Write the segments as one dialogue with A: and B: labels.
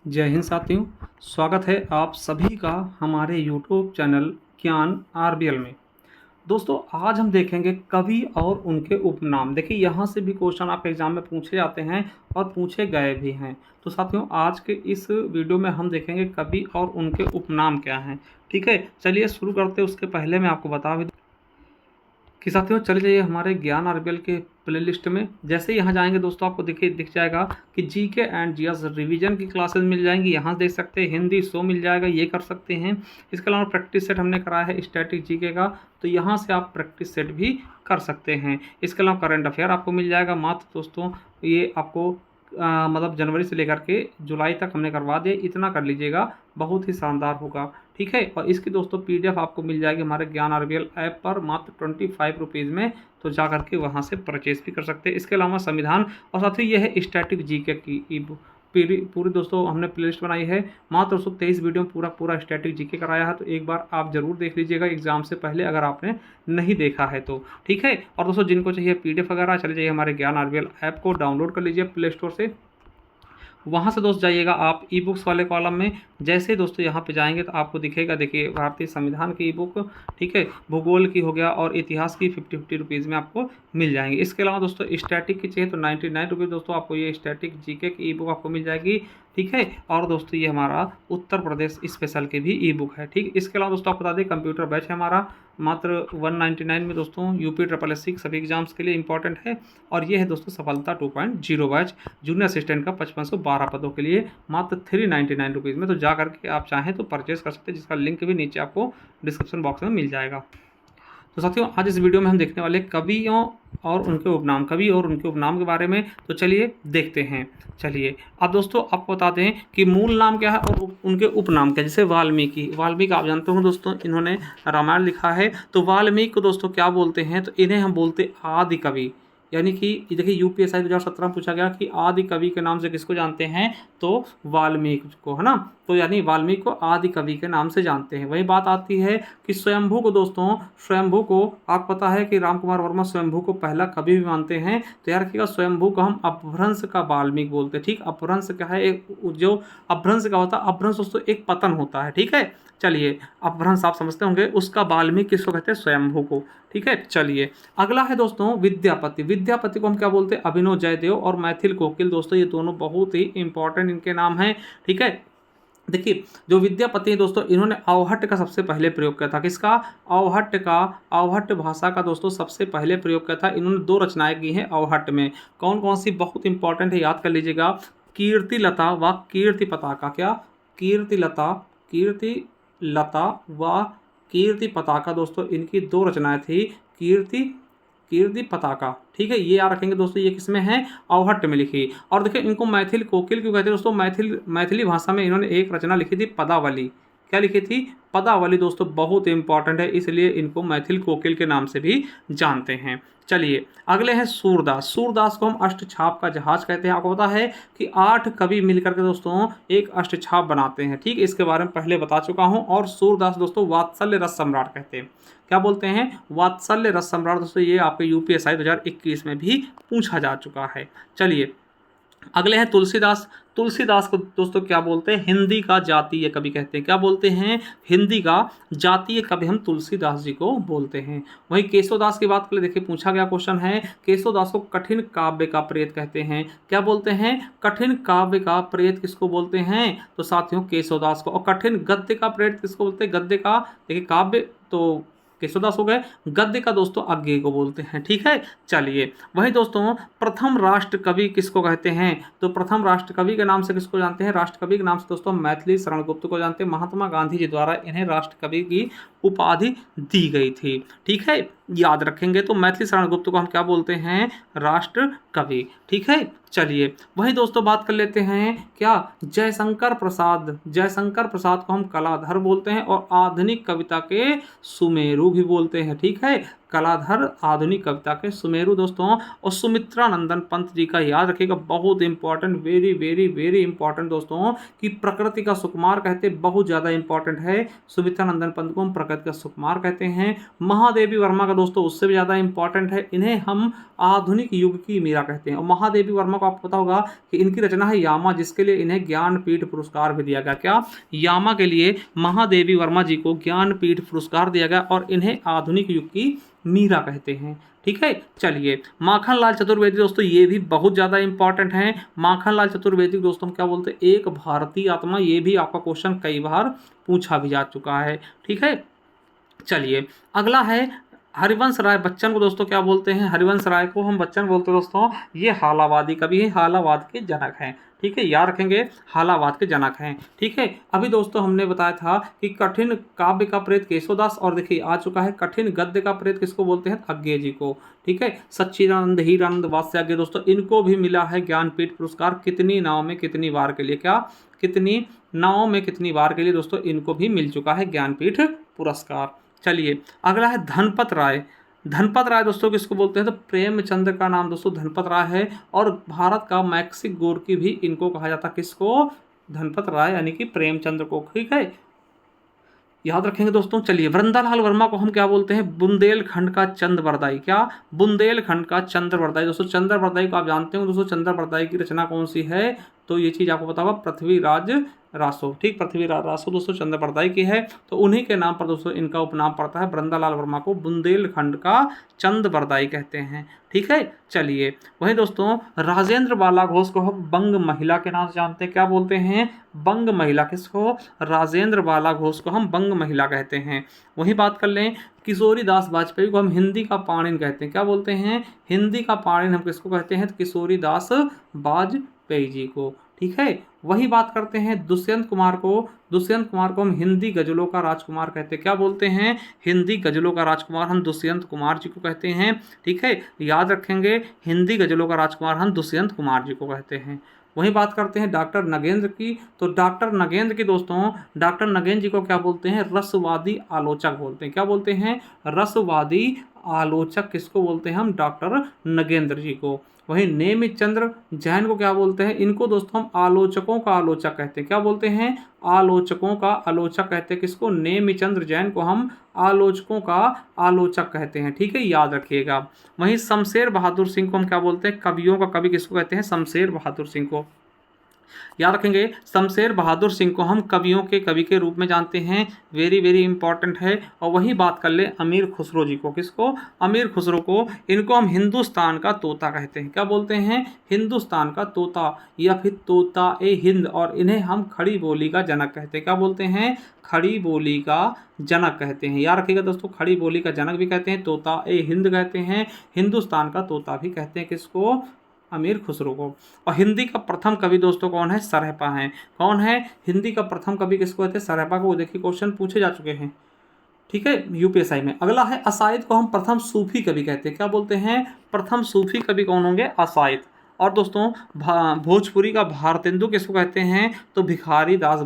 A: जय हिंद साथियों। स्वागत है आप सभी का हमारे यूट्यूब चैनल ज्ञान आरबीएल में। दोस्तों, आज हम देखेंगे कवि और उनके उपनाम। देखिए, यहाँ से भी क्वेश्चन आपके एग्जाम में पूछे जाते हैं और पूछे गए भी हैं। तो साथियों, आज के इस वीडियो में हम देखेंगे कवि और उनके उपनाम क्या हैं। ठीक है, चलिए शुरू करते हैं। उसके पहले मैं आपको बता भी कि साथियों, चले जाइए हमारे ज्ञान आरबीएल के प्लेलिस्ट में। जैसे ही यहाँ जाएंगे दोस्तों, आपको दिख जाएगा कि जीके एंड जीएस रिवीजन की क्लासेस मिल जाएंगी। यहाँ देख सकते हैं हिंदी शो मिल जाएगा, ये कर सकते हैं। इसके अलावा प्रैक्टिस सेट हमने कराया है स्टैटिक जीके का, तो यहाँ से आप प्रैक्टिस सेट भी कर सकते हैं। इसके अलावा करंट अफेयर आपको मिल जाएगा। मात्र दोस्तों ये आपको मतलब जनवरी से लेकर के जुलाई तक हमने करवा दिया, इतना कर लीजिएगा, बहुत ही शानदार होगा। ठीक है, और इसकी दोस्तों पीडीएफ आपको मिल जाएगी हमारे ज्ञान आरबीएल ऐप पर मात्र 25 रुपीज़ में। तो जा करके वहाँ से परचेज भी कर सकते हैं। इसके अलावा संविधान और साथ ही यह है स्टैटिक जीके की ई बुक पूरी दोस्तों हमने प्लेलिस्ट बनाई है। मात्र 223 वीडियो में पूरा स्टैटिक जीके कराया है। तो एक बार आप जरूर देख लीजिएगा एग्जाम से पहले, अगर आपने नहीं देखा है तो। ठीक है, और दोस्तों जिनको चाहिए पीडीएफ वगैरह, चले जाइए हमारे ज्ञान आरबीएल ऐप को डाउनलोड कर लीजिए प्ले स्टोर से। वहाँ से दोस्त जाइएगा आप ई बुक्स वाले कॉलम में। जैसे दोस्तों यहाँ पे जाएंगे तो आपको दिखेगा, देखिए भारतीय संविधान की ई बुक, ठीक है, भूगोल की हो गया और इतिहास की 50 रुपीज़ में आपको मिल जाएंगे। इसके अलावा दोस्तों स्टैटिक की चाहिए तो 99 रुपीज़ दोस्तों आपको ये स्टैटिक जीके की ई बुक आपको मिल जाएगी। ठीक है, और दोस्तों ये हमारा उत्तर प्रदेश स्पेशल की भी ई बुक है। ठीक, इसके अलावा दोस्तों आपको बता दें कंप्यूटर बैच है हमारा मात्र 199 में दोस्तों। यूपी ट्रिपल एस सभी एग्जाम्स के लिए इंपॉर्टेंट है। और ये है दोस्तों सफलता 2.0 बैच जूनियर असिस्टेंट का 5512 पदों के लिए मात्र 399 रुपीज़ में। तो जा करके आप चाहें तो परचेज कर सकते हैं, जिसका लिंक भी नीचे आपको डिस्क्रिप्शन बॉक्स में मिल जाएगा। तो साथियों, आज इस वीडियो में हम देखने वाले कवियों और उनके उपनाम, कवि और उनके उपनाम के बारे में। तो चलिए देखते हैं। चलिए अब दोस्तों आपको बताते हैं कि मूल नाम क्या है और उनके उपनाम क्या है। जैसे वाल्मीकि आप जानते हो दोस्तों, इन्होंने रामायण लिखा है। तो वाल्मीकि को दोस्तों क्या बोलते हैं, तो इन्हें हम बोलते आदि कवि। यानी कि देखिए यूपीएससी 2017 में पूछा गया कि आदि कवि के नाम से किसको जानते हैं, तो वाल्मीकि को, है ना। तो यानी वाल्मीकि को आदि कवि के नाम से जानते हैं। वही बात आती है कि स्वयंभू को दोस्तों, स्वयंभू को आप पता है कि राम कुमार वर्मा स्वयंभू को पहला कवि भी मानते हैं। तो यार रखिएगा, स्वयंभू को हम अपभ्रंश का वाल्मीकि बोलते हैं। ठीक, अपभ्रंश क्या है, एक जो अपभ्रंश का होता है, अपभ्रंश दोस्तों एक पतन होता है। ठीक है, चलिए अपभ्रंश आप समझते होंगे, उसका वाल्मीकि किसको कहते हैं, स्वयंभू को। ठीक है, चलिए अगला है दोस्तों विद्यापति। विद्यापति को हम क्या बोलते हैं, अभिनव जयदेव और मैथिल कोकिल। दोस्तों ये दोनों बहुत ही इंपॉर्टेंट इनके नाम हैं। ठीक है, देखिए जो विद्यापति हैं दोस्तों, इन्होंने अवहट्ट का सबसे पहले प्रयोग किया था। किसका, अवहट्ट भाषा का दोस्तों सबसे पहले प्रयोग किया था। इन्होंने 2 रचनाएं की हैं अवहट्ट में। कौन कौन सी, बहुत इंपॉर्टेंट है, याद कर लीजिएगा। कीर्तिलता व कीर्ति पताका। क्या, कीर्तिलता व कीर्ति पताका दोस्तों, इनकी 2 रचनाएं थी। कीर्ति पताका, ठीक है, ये याद रखेंगे दोस्तों। ये किसमें है, अवहट्ट में लिखी। और देखिए इनको मैथिल कोकिल क्यों कहते हैं दोस्तों, मैथिली भाषा में इन्होंने एक रचना लिखी थी पदावली। क्या लिखी थी, पदावली दोस्तों, बहुत इंपॉर्टेंट है, इसलिए इनको मैथिल कोकिल के नाम से भी जानते हैं। चलिए अगले हैं सूरदास। सूरदास को हम अष्टछाप का जहाज कहते हैं। आपको पता है कि 8 कवि मिलकर के दोस्तों एक अष्टछाप बनाते हैं। ठीक, इसके बारे में पहले बता चुका हूं। और सूरदास दोस्तों वात्सल्य रस सम्राट कहते हैं। क्या बोलते हैं, वात्सल्य रस सम्राट। दोस्तों ये आपके यूपीएससी 2021 में भी पूछा जा चुका है। चलिए अगले हैं तुलसीदास। तुलसीदास को दोस्तों क्या बोलते हैं, हिंदी का जातीय कवि कहते हैं। क्या बोलते हैं, हिंदी का जातीय कवि हम तुलसीदास जी को बोलते हैं। वहीं केशवदास की बात करें, देखिए पूछा गया क्वेश्चन है, केशवदास को कठिन काव्य का प्रेत कहते हैं। क्या बोलते हैं, कठिन काव्य का प्रेत किसको बोलते हैं, तो साथियों केशवदास को। और कठिन गद्य का प्रेत किसको बोलते हैं, गद्य का, देखिए काव्य तो केशवदास हो गए, गद्य का दोस्तों अज्ञेय को बोलते हैं। ठीक है, चलिए वही दोस्तों प्रथम राष्ट्र कवि किसको कहते हैं, तो प्रथम राष्ट्र कवि के नाम से किसको जानते हैं, राष्ट्र कवि के नाम से दोस्तों मैथिली शरण गुप्त को जानते हैं। महात्मा गांधी जी द्वारा इन्हें राष्ट्र कवि की उपाधि दी गई थी। ठीक है, याद रखेंगे। तो मैथिली शरण गुप्त को हम क्या बोलते हैं, राष्ट्र कवि। ठीक है, चलिए वही दोस्तों बात कर लेते हैं क्या, जयशंकर प्रसाद को हम कलाधर बोलते हैं और आधुनिक कविता के सुमेरु भी बोलते हैं। ठीक है, कलाधर आधुनिक कविता के सुमेरु दोस्तों। और सुमित्रा नंदन पंत जी का याद रखिएगा, बहुत important, very very very important दोस्तों, कि प्रकृति का सुकुमार कहते, बहुत ज़्यादा इंपॉर्टेंट है। सुमित्रा नंदन पंत को हम प्रकृति का सुकुमार कहते हैं। महादेवी वर्मा का दोस्तों उससे भी ज़्यादा इंपॉर्टेंट है, इन्हें हम आधुनिक युग की मीरा कहते हैं। और महादेवी वर्मा को आपको पता होगा कि इनकी रचना है यामा, जिसके लिए इन्हें ज्ञानपीठ पुरस्कार भी दिया गया। क्या? यामा के लिए महादेवी वर्मा जी को ज्ञानपीठ पुरस्कार दिया गया और इन्हें आधुनिक युग की मीरा कहते हैं। ठीक है, चलिए माखनलाल चतुर्वेदी दोस्तों, ये भी बहुत ज़्यादा इंपॉर्टेंट हैं। माखनलाल चतुर्वेदी दोस्तों क्या बोलते हैं? एक भारतीय आत्मा। ये भी आपका क्वेश्चन कई बार पूछा भी जा चुका है। ठीक है, चलिए अगला है हरिवंश राय बच्चन को दोस्तों क्या बोलते हैं? हरिवंश राय को हम बच्चन बोलते हैं दोस्तों। ये हालावादी कवि है, हालावाद के जनक हैं। ठीक है, याद रखेंगे, हालावाद के जनक हैं। ठीक है, अभी दोस्तों हमने बताया था कि कठिन काव्य का प्रेत केशवदास, और देखिए आ चुका है कठिन गद्य का प्रेत किसको बोलते हैं? अज्ञे जी को। ठीक है, सच्चिदानंद हीरानंद वात्स्यायज्ञ दोस्तों, इनको भी मिला है ज्ञानपीठ पुरस्कार। कितनी नाव में कितनी बार के लिए? क्या? कितनी नाव में कितनी बार के लिए दोस्तों इनको भी मिल चुका है ज्ञानपीठ पुरस्कार। चलिए अगला है धनपत राय। धनपत राय दोस्तों किसको बोलते हैं? तो प्रेमचंद का नाम दोस्तों धनपत राय है, और भारत का मैक्सिक गोर्की भी इनको कहा जाता है। किसको? धनपत राय यानी कि प्रेमचंद्र को। ठीक है, याद रखेंगे दोस्तों। चलिए वृंदालाल वर्मा को हम क्या बोलते हैं? बुंदेलखंड का चंद्रवरदाई। क्या? बुंदेलखंड का चंद्रवरदाई दोस्तों। चंद्रवरदाई को आप जानते हो दोस्तों, चंद्रवरदाई की रचना कौन सी है? तो ये चीज़ आपको पता होगा, पृथ्वीराज रासो। ठीक, पृथ्वीराज रासो दोस्तों चंद्रवरदाई की है, तो उन्हीं के नाम पर दोस्तों इनका उपनाम पड़ता है। वृंदालाल वर्मा को बुंदेलखंड का चंद्रवरदाई कहते हैं। ठीक है, चलिए वहीं दोस्तों राजेंद्र बाला घोष को हम बंग महिला के नाम से जानते हैं। क्या बोलते हैं? बंग महिला। किसको? राजेंद्र बाला घोष को हम बंग महिला कहते हैं। वही बात कर लें, किशोरी दास वाजपेयी को हम हिंदी का पाणिनि कहते हैं। क्या बोलते हैं? हिंदी का पाणिनि हम किसको कहते हैं? किशोरी दास वाजपेयी जी को। ठीक है, वही बात करते हैं दुष्यंत कुमार को। दुष्यंत कुमार को हम हिंदी गजलों का राजकुमार कहते हैं। क्या बोलते हैं? हिंदी गजलों का राजकुमार हम दुष्यंत कुमार जी को कहते हैं। ठीक है, याद रखेंगे, हिंदी गजलों का राजकुमार हम दुष्यंत कुमार जी को कहते हैं। वही बात करते हैं डॉक्टर नगेंद्र की। तो डॉक्टर नगेंद्र की दोस्तों, डॉक्टर नगेंद्र जी को क्या बोलते हैं? रसवादी आलोचक बोलते हैं। क्या बोलते हैं? रसवादी आलोचक किसको बोलते हैं? हम डॉक्टर नगेंद्र जी को। वहीं नेमित चंद्र जैन को क्या बोलते हैं? इनको दोस्तों हम आलोचकों का आलोचक कहते हैं। क्या बोलते हैं? आलोचकों का आलोचक कहते हैं। किसको? नेमित चंद्र जैन को हम आलोचकों का आलोचक कहते हैं। ठीक है, याद रखिएगा। वहीं शमशेर बहादुर सिंह को हम क्या बोलते हैं? कवियों का कवि किसको कहते हैं? शमशेर बहादुर सिंह को। याद रखेंगे, शमशेर बहादुर सिंह को हम कवियों के कवि के रूप में जानते हैं। वेरी वेरी इंपॉर्टेंट है। और वही बात कर ले अमीर खुसरो जी को। किसको? अमीर खुसरो को। इनको हम हिंदुस्तान का तोता कहते हैं। क्या बोलते हैं? हिंदुस्तान का तोता या फिर तोता ए हिंद। और इन्हें हम खड़ी बोली का जनक कहते हैं। क्या बोलते हैं? खड़ी बोली का जनक कहते हैं। याद रखिएगा दोस्तों, खड़ी बोली का जनक भी कहते हैं, तोता ए हिंद कहते हैं, हिंदुस्तान का तोता भी कहते हैं। किसको? अमीर खुसरो को। और हिंदी का प्रथम कवि दोस्तों कौन है? सरहपा हैं। कौन है? हिंदी का प्रथम कवि किसको कहते हैं? सरहपा को। देखिए क्वेश्चन पूछे जा चुके हैं। ठीक है, यूपीएसआई में। अगला है असाइद को हम प्रथम सूफी कवि कहते हैं। क्या बोलते हैं? प्रथम सूफी कवि कौन होंगे? असाइद। और दोस्तों भोजपुरी का भारतेंदु किसको कहते हैं? तो भिखारी दास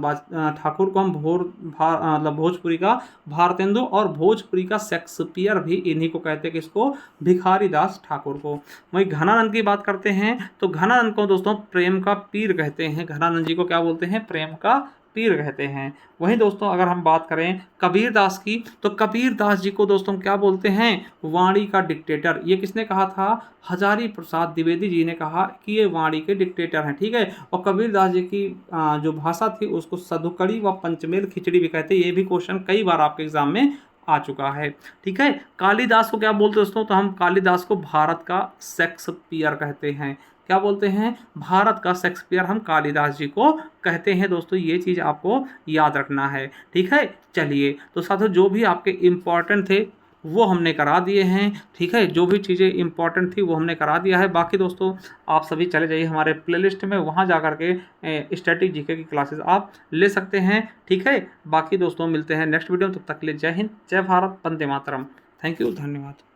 A: ठाकुर को हम मतलब भोजपुरी का भारतेंदु और भोजपुरी का शेक्सपियर भी इन्हीं को कहते हैं। किसको? भिखारी दास ठाकुर को। वहीं घनानंद की बात करते हैं तो घनानंद को दोस्तों प्रेम का पीर कहते हैं। घनानंद जी को क्या बोलते हैं? प्रेम का पीर कहते हैं। वहीं दोस्तों अगर हम बात करें कबीर दास की, तो कबीर दास जी को दोस्तों क्या बोलते हैं? वाणी का डिक्टेटर। ये किसने कहा था? हजारी प्रसाद द्विवेदी जी ने कहा कि ये वाणी के डिक्टेटर हैं। ठीक है, और कबीर दास जी की जो भाषा थी उसको सधुकड़ी व पंचमेल खिचड़ी भी कहते हैं। ये भी क्वेश्चन कई बार आपके एग्जाम में आ चुका है। ठीक है, कालिदास को क्या बोलते हैं दोस्तों? तो हम कालिदास को भारत का शेक्सपियर कहते हैं। क्या बोलते हैं? भारत का शेक्सपियर हम कालिदास जी को कहते हैं। दोस्तों ये चीज़ आपको याद रखना है। ठीक है, चलिए तो साथियों जो भी आपके इम्पॉर्टेंट थे वो हमने करा दिए हैं। ठीक है, जो भी चीज़ें इंपॉर्टेंट थी वो हमने करा दिया है। बाकी दोस्तों आप सभी चले जाइए हमारे प्लेलिस्ट में, वहाँ जा कर के स्टैटिक जीके की क्लासेस आप ले सकते हैं। ठीक है, बाकी दोस्तों मिलते हैं नेक्स्ट वीडियो में। तब तक के लिए जय हिंद, जय भारत, वंदे मातरम। थैंक यू, धन्यवाद।